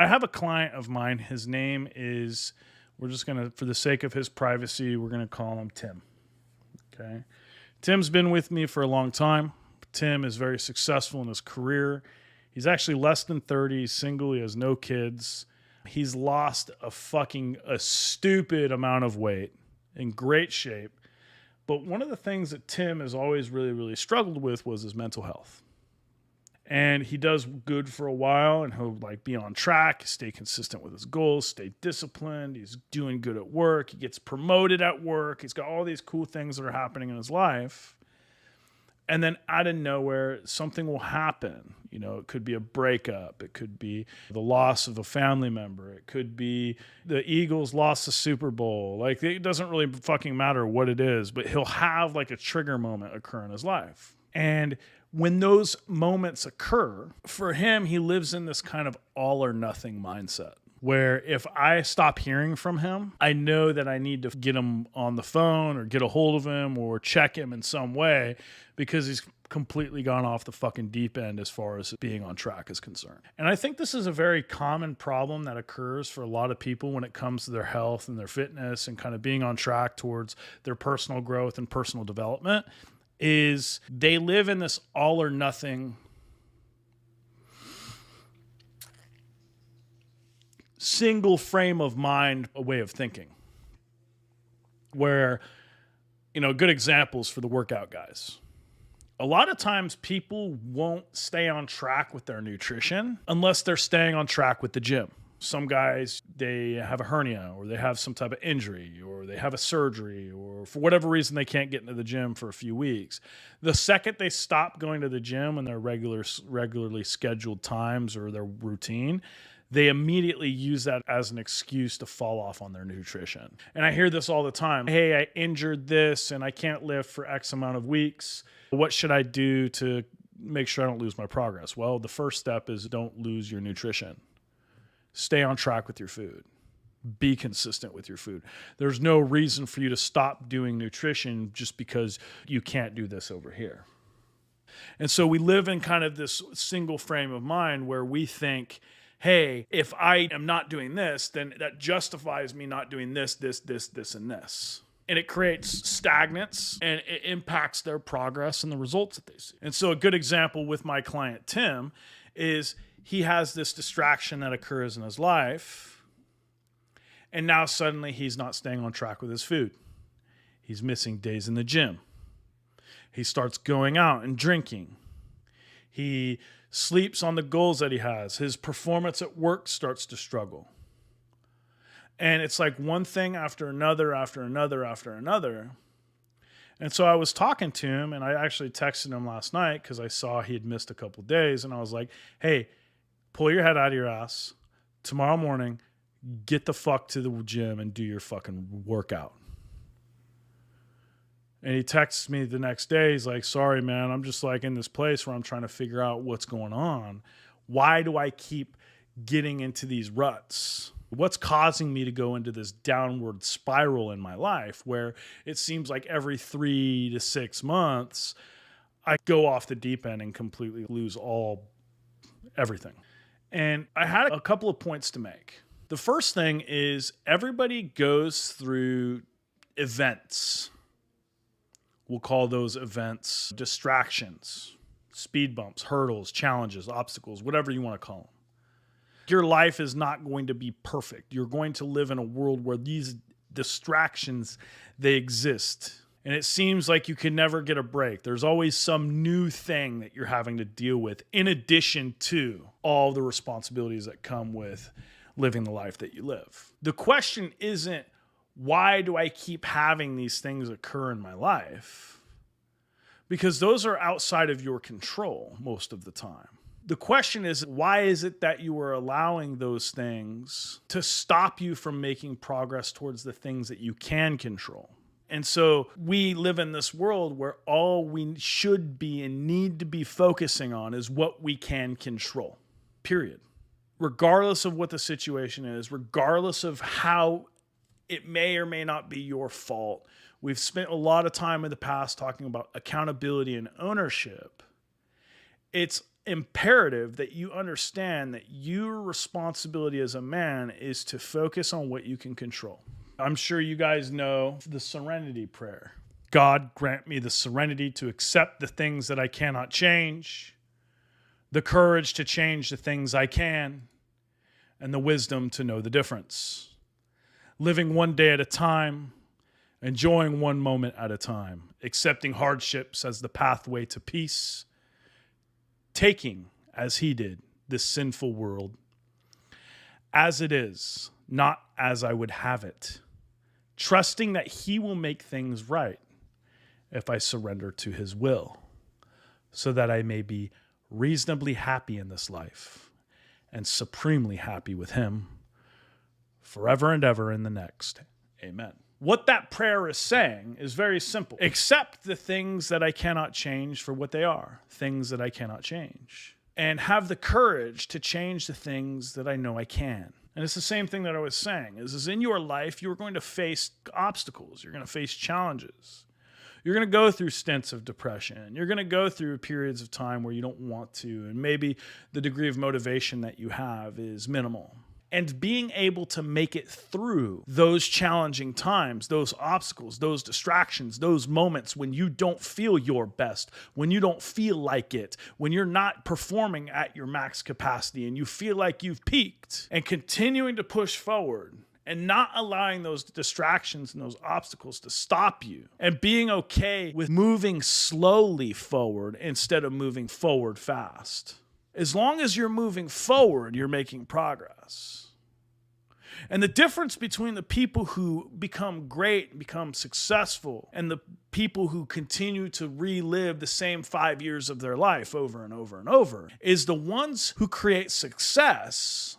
I have a client of mine. His name is, we're just going to, for the sake of his privacy, we're going to call him Tim. Okay. Tim's been with me for a long time. Tim is very successful in his career. He's actually less than 30. He's single. He has no kids. He's lost a stupid amount of weight, in great shape. But one of the things that Tim has always really, really struggled with was his mental health. And he does good for a while, and he'll like be on track, stay consistent with his goals, stay disciplined. He's doing good at work. He gets promoted at work. He's got all these cool things that are happening in his life. And then out of nowhere, something will happen. You know, it could be a breakup. It could be the loss of a family member. It could be the Eagles lost the Super Bowl. Like, it doesn't really fucking matter what it is, but he'll have like a trigger moment occur in his life. And when those moments occur, for him, he lives in this kind of all or nothing mindset, where if I stop hearing from him, I know that I need to get him on the phone or get a hold of him or check him in some way, because he's completely gone off the fucking deep end as far as being on track is concerned. And I think this is a very common problem that occurs for a lot of people when it comes to their health and their fitness and kind of being on track towards their personal growth and personal development, is they live in this all or nothing single frame of mind, a way of thinking, where, you know, good examples for the workout guys. A lot of times people won't stay on track with their nutrition unless they're staying on track with the gym. Some guys, they have a hernia or they have some type of injury or they have a surgery, or for whatever reason they can't get into the gym for a few weeks. The second they stop going to the gym in their regularly scheduled times or their routine, they immediately use that as an excuse to fall off on their nutrition. And I hear this all the time. Hey, I injured this and I can't lift for X amount of weeks. What should I do to make sure I don't lose my progress? Well, the first step is don't lose your nutrition. Stay on track with your food. Be consistent with your food. There's no reason for you to stop doing nutrition just because you can't do this over here. And so we live in kind of this single frame of mind where we think, hey, if I am not doing this, then that justifies me not doing this, and this. And it creates stagnance and it impacts their progress and the results that they see. And so a good example with my client, Tim, is he has this distraction that occurs in his life. And now suddenly he's not staying on track with his food. He's missing days in the gym. He starts going out and drinking. He sleeps on the goals that he has. His performance at work starts to struggle. And it's like one thing after another, after another, after another. And so I was talking to him, and I actually texted him last night because I saw he had missed a couple days. And I was like, hey, pull your head out of your ass. Tomorrow morning, get the fuck to the gym and do your fucking workout. And he texts me the next day. He's like, sorry, man, I'm just like in this place where I'm trying to figure out what's going on. Why do I keep getting into these ruts? What's causing me to go into this downward spiral in my life where it seems like every 3 to 6 months, I go off the deep end and completely lose everything. And I had a couple of points to make. The first thing is everybody goes through events. We'll call those events distractions, speed bumps, hurdles, challenges, obstacles, whatever you want to call them. Your life is not going to be perfect. You're going to live in a world where these distractions, they exist. And it seems like you can never get a break. There's always some new thing that you're having to deal with in addition to all the responsibilities that come with living the life that you live. The question isn't, why do I keep having these things occur in my life? Because those are outside of your control most of the time. The question is, why is it that you are allowing those things to stop you from making progress towards the things that you can control? And so we live in this world where all we should be and need to be focusing on is what we can control, period. Regardless of what the situation is, regardless of how it may or may not be your fault. We've spent a lot of time in the past talking about accountability and ownership. It's imperative that you understand that your responsibility as a man is to focus on what you can control. I'm sure you guys know the serenity prayer. God, grant me the serenity to accept the things that I cannot change, the courage to change the things I can, and the wisdom to know the difference. Living one day at a time, enjoying one moment at a time, accepting hardships as the pathway to peace, taking, as he did, this sinful world as it is, not as I would have it, trusting that he will make things right if I surrender to his will, so that I may be reasonably happy in this life and supremely happy with him forever and ever in the next. Amen. What that prayer is saying is very simple. Accept the things that I cannot change for what they are, things that I cannot change, and have the courage to change the things that I know I can. And it's the same thing that I was saying, is in your life, you're going to face obstacles. You're going to face challenges. You're going to go through stints of depression. You're going to go through periods of time where you don't want to, and maybe the degree of motivation that you have is minimal. And being able to make it through those challenging times, those obstacles, those distractions, those moments when you don't feel your best, when you don't feel like it, when you're not performing at your max capacity and you feel like you've peaked, and continuing to push forward and not allowing those distractions and those obstacles to stop you, and being okay with moving slowly forward instead of moving forward fast. As long as you're moving forward, you're making progress. And the difference between the people who become great, become successful, and the people who continue to relive the same 5 years of their life over and over and over is the ones who create success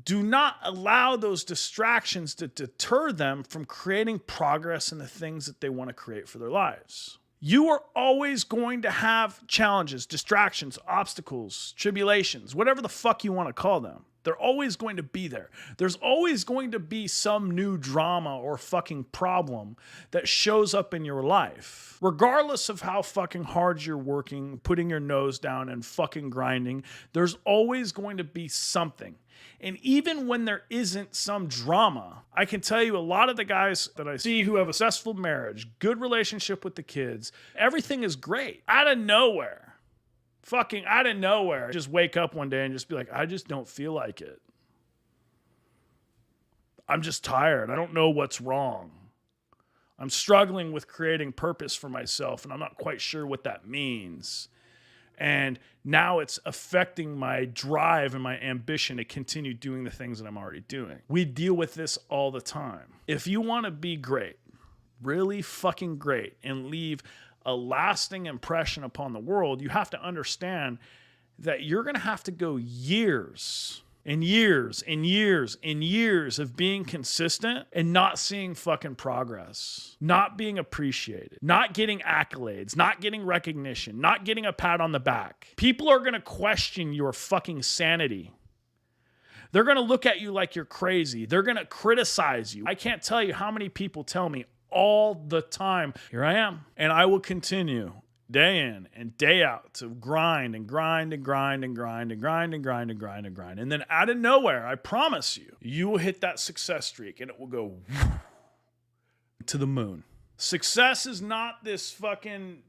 do not allow those distractions to deter them from creating progress in the things that they want to create for their lives. You are always going to have challenges, distractions, obstacles, tribulations, whatever the fuck you want to call them. They're always going to be there. There's always going to be some new drama or fucking problem that shows up in your life. Regardless of how fucking hard you're working, putting your nose down and fucking grinding, there's always going to be something. And even when there isn't some drama, I can tell you a lot of the guys that I see who have a successful marriage, good relationship with the kids, everything is great. Out of nowhere. Fucking out of nowhere. Just wake up one day and just be like, I just don't feel like it. I'm just tired. I don't know what's wrong. I'm struggling with creating purpose for myself, and I'm not quite sure what that means. And now it's affecting my drive and my ambition to continue doing the things that I'm already doing. We deal with this all the time. If you want to be great, really fucking great, and leave a lasting impression upon the world, you have to understand that you're going to have to go years and years and years and years of being consistent and not seeing fucking progress, not being appreciated, not getting accolades, not getting recognition, not getting a pat on the back. People are going to question your fucking sanity. They're going to look at you like you're crazy. They're going to criticize you. I can't tell you how many people tell me all the time, here I am, and I will continue day in and day out to grind and grind and grind and grind and grind and grind and grind and grind. And then out of nowhere, I promise you, you will hit that success streak and it will go to the moon. Success is not this fucking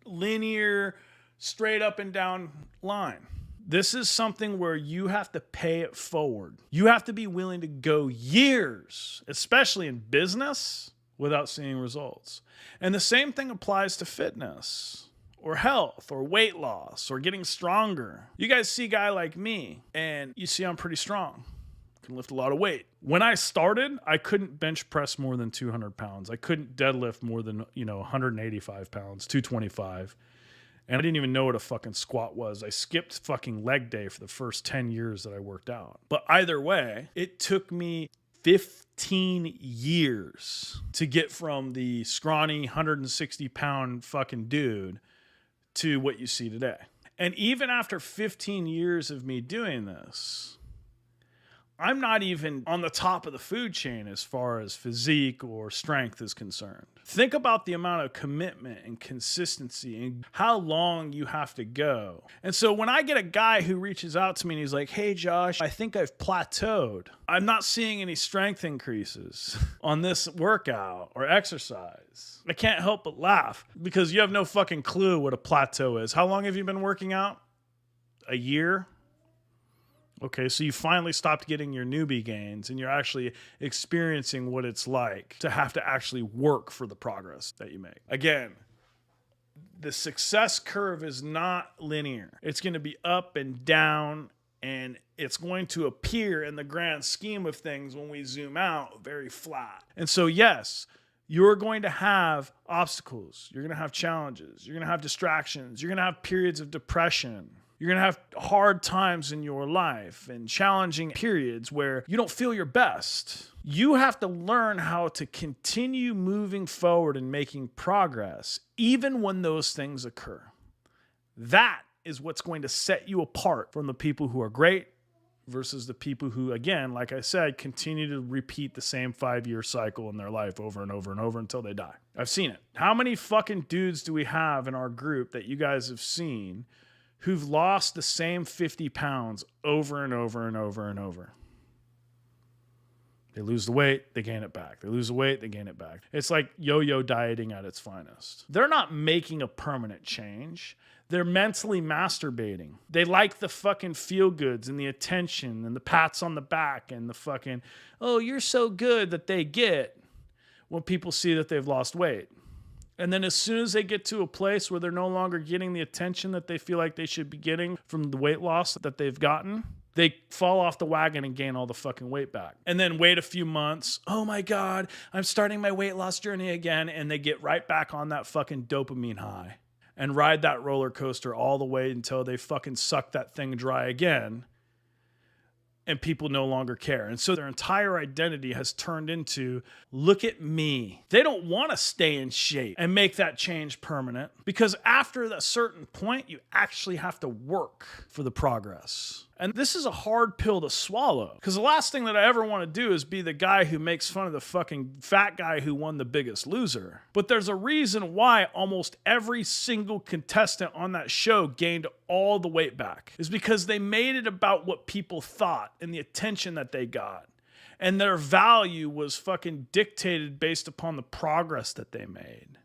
linear, straight up and down line. This is something where you have to pay it forward. You have to be willing to go years, especially in business, without seeing results. And the same thing applies to fitness or health or weight loss or getting stronger. You guys see a guy like me and you see I'm pretty strong. I can lift a lot of weight. When I started, I couldn't bench press more than 200 pounds. I couldn't deadlift more than, 185 pounds, 225. And I didn't even know what a fucking squat was. I skipped fucking leg day for the first 10 years that I worked out. But either way, it took me 15 years to get from the scrawny 160-pound fucking dude to what you see today. And even after 15 years of me doing this, I'm not even on the top of the food chain as far as physique or strength is concerned. Think about the amount of commitment and consistency and how long you have to go. And so when I get a guy who reaches out to me and he's like, hey, Josh, I think I've plateaued. I'm not seeing any strength increases on this workout or exercise. I can't help but laugh because you have no fucking clue what a plateau is. How long have you been working out? A year? Okay, so you finally stopped getting your newbie gains and you're actually experiencing what it's like to have to actually work for the progress that you make. Again, the success curve is not linear. It's going to be up and down, and it's going to appear in the grand scheme of things when we zoom out very flat. And so, yes, you're going to have obstacles. You're going to have challenges. You're going to have distractions. You're going to have periods of depression. You're going to have hard times in your life and challenging periods where you don't feel your best. You have to learn how to continue moving forward and making progress, even when those things occur. That is what's going to set you apart from the people who are great versus the people who, again, like I said, continue to repeat the same 5-year cycle in their life over and over and over until they die. I've seen it. How many fucking dudes do we have in our group that you guys have seen who've lost the same 50 pounds over and over and over and over? They lose the weight, they gain it back. They lose the weight, they gain it back. It's like yo-yo dieting at its finest. They're not making a permanent change. They're mentally masturbating. They like the fucking feel-goods and the attention and the pats on the back and the fucking, oh, you're so good that they get when people see that they've lost weight. And then as soon as they get to a place where they're no longer getting the attention that they feel like they should be getting from the weight loss that they've gotten, they fall off the wagon and gain all the fucking weight back. And then wait a few months. Oh my God, I'm starting my weight loss journey again. And they get right back on that fucking dopamine high and ride that roller coaster all the way until they fucking suck that thing dry again. And people no longer care. And so their entire identity has turned into, look at me. They don't want to stay in shape and make that change permanent, because after a certain point, you actually have to work for the progress. And this is a hard pill to swallow, because the last thing that I ever want to do is be the guy who makes fun of the fucking fat guy who won The Biggest Loser. But there's a reason why almost every single contestant on that show gained all the weight back. Is because they made it about what people thought and the attention that they got. And their value was fucking dictated based upon the progress that they made.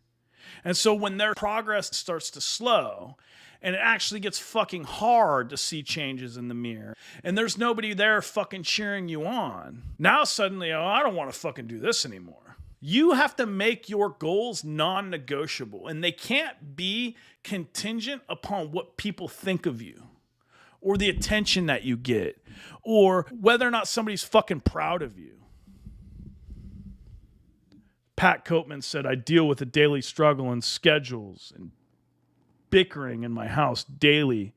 And so when their progress starts to slow, and it actually gets fucking hard to see changes in the mirror, and there's nobody there fucking cheering you on, now suddenly, oh, I don't want to fucking do this anymore. You have to make your goals non-negotiable, and they can't be contingent upon what people think of you, or the attention that you get, or whether or not somebody's fucking proud of you. Pat Copeman said, I deal with a daily struggle and schedules and bickering in my house daily,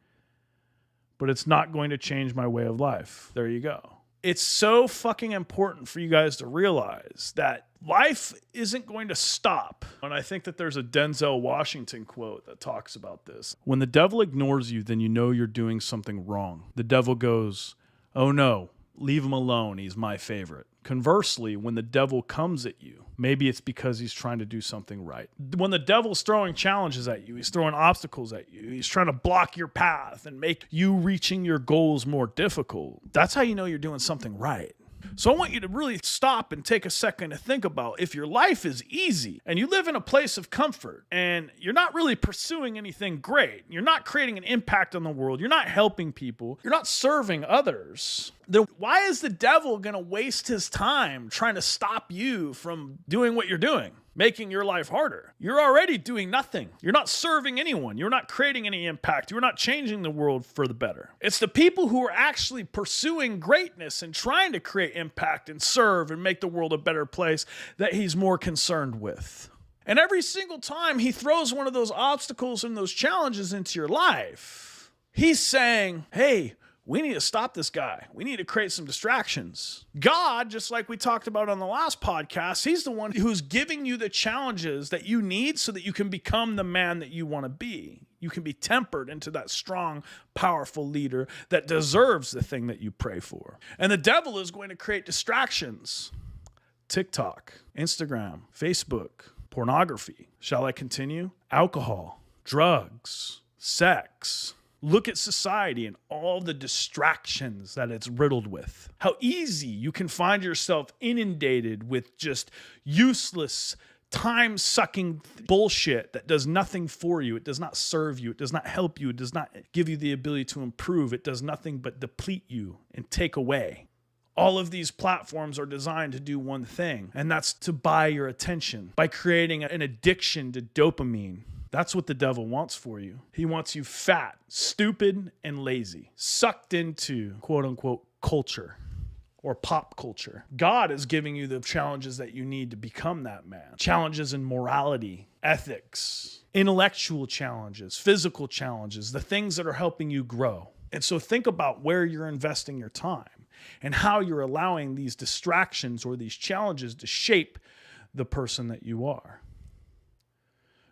but it's not going to change my way of life. There you go. It's so fucking important for you guys to realize that life isn't going to stop. And I think that there's a Denzel Washington quote that talks about this. When the devil ignores you, then you know you're doing something wrong. The devil goes, oh no, leave him alone. He's my favorite. Conversely, when the devil comes at you, maybe it's because he's trying to do something right. When the devil's throwing challenges at you, he's throwing obstacles at you, he's trying to block your path and make you reaching your goals more difficult. That's how you know you're doing something right. So I want you to really stop and take a second to think about, if your life is easy and you live in a place of comfort and you're not really pursuing anything great, you're not creating an impact on the world, you're not helping people, you're not serving others, then why is the devil going to waste his time trying to stop you from doing what you're doing, making your life harder? You're already doing nothing. You're not serving anyone. You're not creating any impact. You're not changing the world for the better. It's the people who are actually pursuing greatness and trying to create impact and serve and make the world a better place that he's more concerned with. And every single time he throws one of those obstacles and those challenges into your life, he's saying, hey, we need to stop this guy. We need to create some distractions. God, just like we talked about on the last podcast, he's the one who's giving you the challenges that you need so that you can become the man that you want to be. You can be tempered into that strong, powerful leader that deserves the thing that you pray for. And the devil is going to create distractions. TikTok, Instagram, Facebook, pornography. Shall I continue? Alcohol, drugs, sex. Look at society and all the distractions that it's riddled with. How easy you can find yourself inundated with just useless, time-sucking bullshit that does nothing for you. It does not serve you. It does not help you. It does not give you the ability to improve. It does nothing but deplete you and take away. All of these platforms are designed to do one thing, and that's to buy your attention by creating an addiction to dopamine. That's what the devil wants for you. He wants you fat, stupid, and lazy, sucked into quote-unquote culture or pop culture. God is giving you the challenges that you need to become that man. Challenges in morality, ethics, intellectual challenges, physical challenges, the things that are helping you grow. And so think about where you're investing your time and how you're allowing these distractions or these challenges to shape the person that you are.